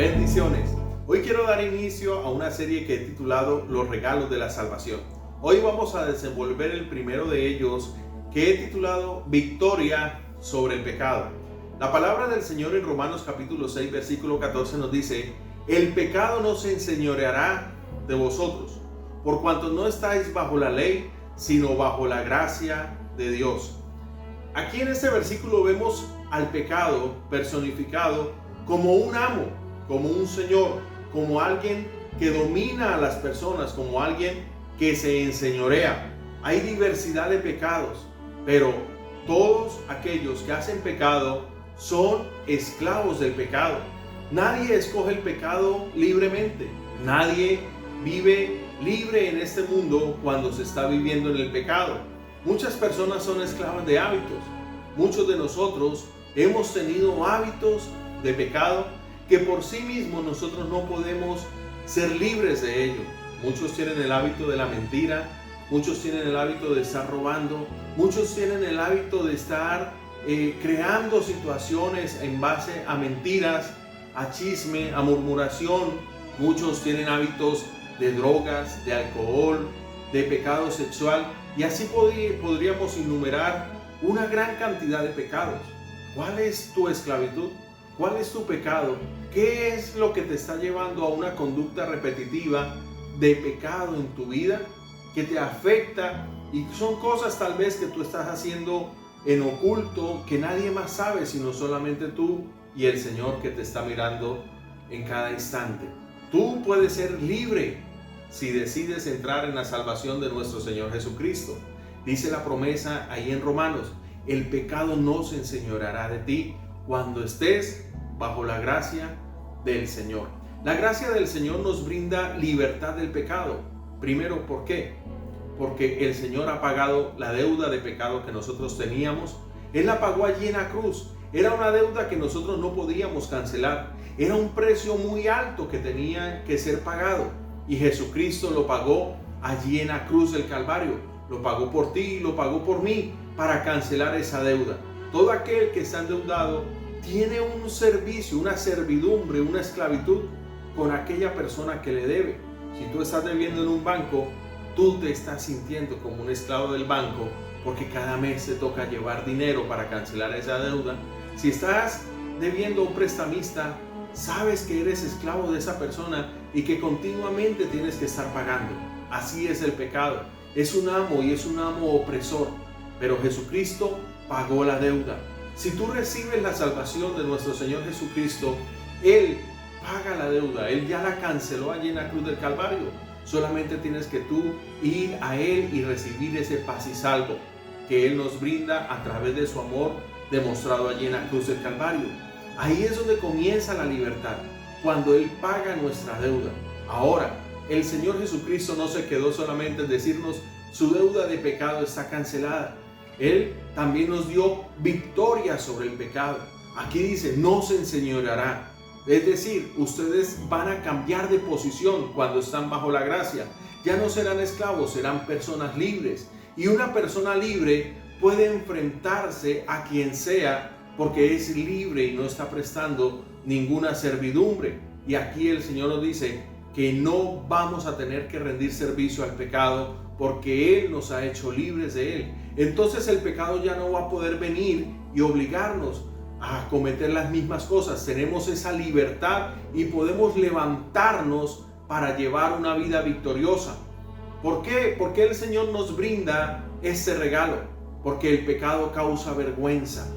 Bendiciones. Hoy quiero dar inicio a una serie que he titulado Los regalos de la salvación. Hoy vamos a desenvolver el primero de ellos, que he titulado Victoria sobre el pecado. La palabra del Señor en Romanos capítulo 6 versículo 14 nos dice: el pecado no se enseñoreará de vosotros, por cuanto no estáis bajo la ley, sino bajo la gracia de Dios. Aquí en este versículo vemos al pecado personificado como un amo, como un señor, como alguien que domina a las personas, como alguien que se enseñorea. Hay diversidad de pecados, pero todos aquellos que hacen pecado son esclavos del pecado. Nadie escoge el pecado libremente. Nadie vive libre en este mundo cuando se está viviendo en el pecado. Muchas personas son esclavas de hábitos. Muchos de nosotros hemos tenido hábitos de pecado que por sí mismos nosotros no podemos ser libres de ello. Muchos tienen el hábito de la mentira, muchos tienen el hábito de estar robando, muchos tienen el hábito de estar creando situaciones en base a mentiras, a chisme, a murmuración. Muchos tienen hábitos de drogas, de alcohol, de pecado sexual, y así podríamos enumerar una gran cantidad de pecados. ¿Cuál es tu esclavitud? ¿Cuál es tu pecado? ¿Qué es lo que te está llevando a una conducta repetitiva de pecado en tu vida que te afecta? Y son cosas tal vez que tú estás haciendo en oculto, que nadie más sabe sino solamente tú y el Señor, que te está mirando en cada instante. Tú puedes ser libre si decides entrar en la salvación de nuestro Señor Jesucristo. Dice la promesa ahí en Romanos: el pecado no se enseñoreará de ti cuando estés bajo la gracia del Señor. La gracia del Señor nos brinda libertad del pecado. Primero, ¿por qué? Porque el Señor ha pagado la deuda de pecado que nosotros teníamos. Él la pagó allí en la cruz. Era una deuda que nosotros no podíamos cancelar. Era un precio muy alto que tenía que ser pagado. Y Jesucristo lo pagó allí en la cruz del Calvario. Lo pagó por ti, lo pagó por mí, para cancelar esa deuda. Todo aquel que está endeudado tiene un servicio, una servidumbre, una esclavitud con aquella persona que le debe. Si tú estás debiendo en un banco, tú te estás sintiendo como un esclavo del banco, porque cada mes te toca llevar dinero para cancelar esa deuda. Si estás debiendo a un prestamista, sabes que eres esclavo de esa persona y que continuamente tienes que estar pagando. Así es el pecado. Es un amo, y es un amo opresor. Pero Jesucristo pagó la deuda. Si tú recibes la salvación de nuestro Señor Jesucristo, Él paga la deuda. Él ya la canceló allí en la cruz del Calvario. Solamente tienes que tú ir a Él y recibir ese paz y salvo que Él nos brinda a través de su amor demostrado allí en la cruz del Calvario. Ahí es donde comienza la libertad, cuando Él paga nuestra deuda. Ahora, el Señor Jesucristo no se quedó solamente en decirnos: su deuda de pecado está cancelada. Él también nos dio victoria sobre el pecado. Aquí dice: no se enseñoreará. Es decir, ustedes van a cambiar de posición cuando están bajo la gracia. Ya no serán esclavos, serán personas libres. Y una persona libre puede enfrentarse a quien sea, porque es libre y no está prestando ninguna servidumbre. Y aquí el Señor nos dice que no vamos a tener que rendir servicio al pecado, porque Él nos ha hecho libres de él. Entonces el pecado ya no va a poder venir y obligarnos a cometer las mismas cosas. Tenemos esa libertad y podemos levantarnos para llevar una vida victoriosa. ¿Por qué? Porque el Señor nos brinda este regalo. Porque el pecado causa vergüenza.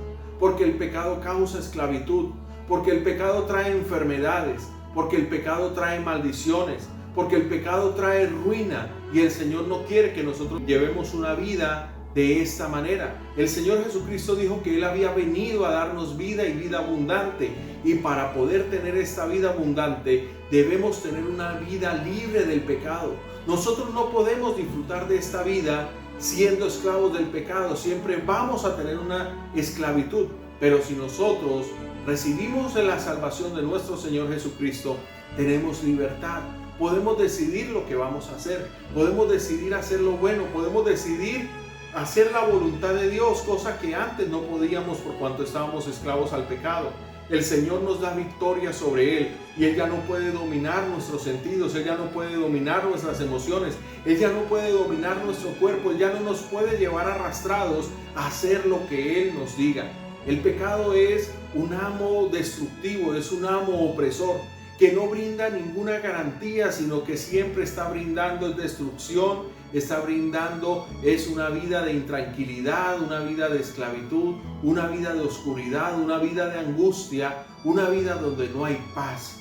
Porque el pecado causa esclavitud. Porque el pecado trae enfermedades. Porque el pecado trae maldiciones. Porque el pecado trae ruina, y el Señor no quiere que nosotros llevemos una vida de esta manera. El Señor Jesucristo dijo que Él había venido a darnos vida y vida abundante, y para poder tener esta vida abundante debemos tener una vida libre del pecado. Nosotros no podemos disfrutar de esta vida siendo esclavos del pecado. Siempre vamos a tener una esclavitud, pero si nosotros recibimos la salvación de nuestro Señor Jesucristo, tenemos libertad. Podemos decidir lo que vamos a hacer. Podemos decidir hacer lo bueno. Podemos decidir hacer la voluntad de Dios, cosa que antes no podíamos por cuanto estábamos esclavos al pecado. El Señor nos da victoria sobre Él y Él ya no puede dominar nuestros sentidos, Él ya no puede dominar nuestras emociones, Él ya no puede dominar nuestro cuerpo, Él ya no nos puede llevar arrastrados a hacer lo que Él nos diga. El pecado es un amo destructivo, es un amo opresor que no brinda ninguna garantía, sino que siempre está brindando destrucción, está brindando es una vida de intranquilidad, una vida de esclavitud, una vida de oscuridad, una vida de angustia, una vida donde no hay paz.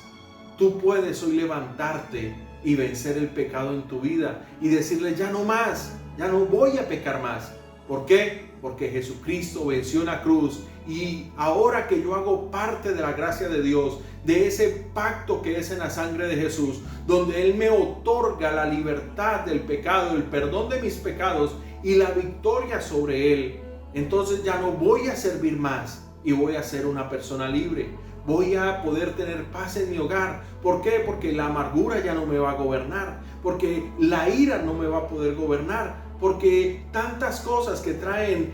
Tú puedes hoy levantarte y vencer el pecado en tu vida y decirle ya no más, ya no voy a pecar más. ¿Por qué? Porque Jesucristo venció en la cruz y ahora que yo hago parte de la gracia de Dios, de ese pacto que es en la sangre de Jesús, donde Él me otorga la libertad del pecado, el perdón de mis pecados y la victoria sobre Él, entonces ya no voy a servir más y voy a ser una persona libre. Voy a poder tener paz en mi hogar. ¿Por qué? Porque la amargura ya no me va a gobernar, porque la ira no me va a poder gobernar, porque tantas cosas que traen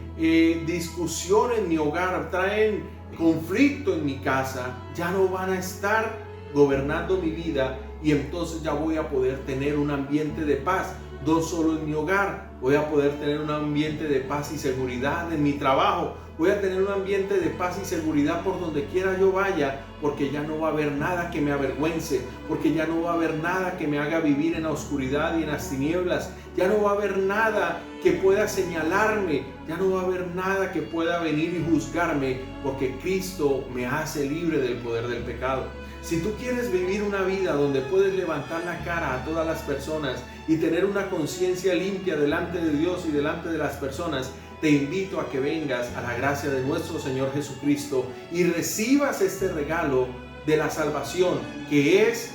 discusión en mi hogar, traen conflicto en mi casa, ya no van a estar gobernando mi vida y entonces ya voy a poder tener un ambiente de paz, no solo en mi hogar, voy a poder tener un ambiente de paz y seguridad en mi trabajo, voy a tener un ambiente de paz y seguridad por donde quiera yo vaya, porque ya no va a haber nada que me avergüence, porque ya no va a haber nada que me haga vivir en la oscuridad y en las tinieblas, ya no va a haber nada que pueda señalarme, ya no va a haber nada que pueda venir y juzgarme, porque Cristo me hace libre del poder del pecado. Si tú quieres vivir una vida donde puedes levantar la cara a todas las personas y tener una conciencia limpia delante de Dios y delante de las personas, te invito a que vengas a la gracia de nuestro Señor Jesucristo y recibas este regalo de la salvación, que es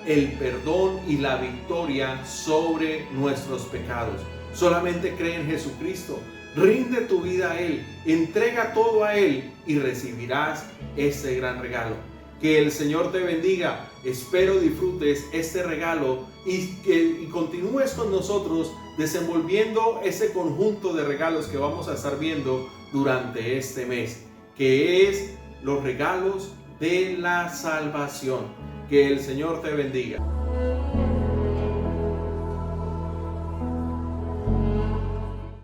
el perdón y la victoria sobre nuestros pecados. Solamente cree en Jesucristo, rinde tu vida a Él, entrega todo a Él y recibirás este gran regalo. Que el Señor te bendiga. Espero disfrutes este regalo y continúes con nosotros desenvolviendo ese conjunto de regalos que vamos a estar viendo durante este mes, que es los regalos de la salvación. Que el Señor te bendiga.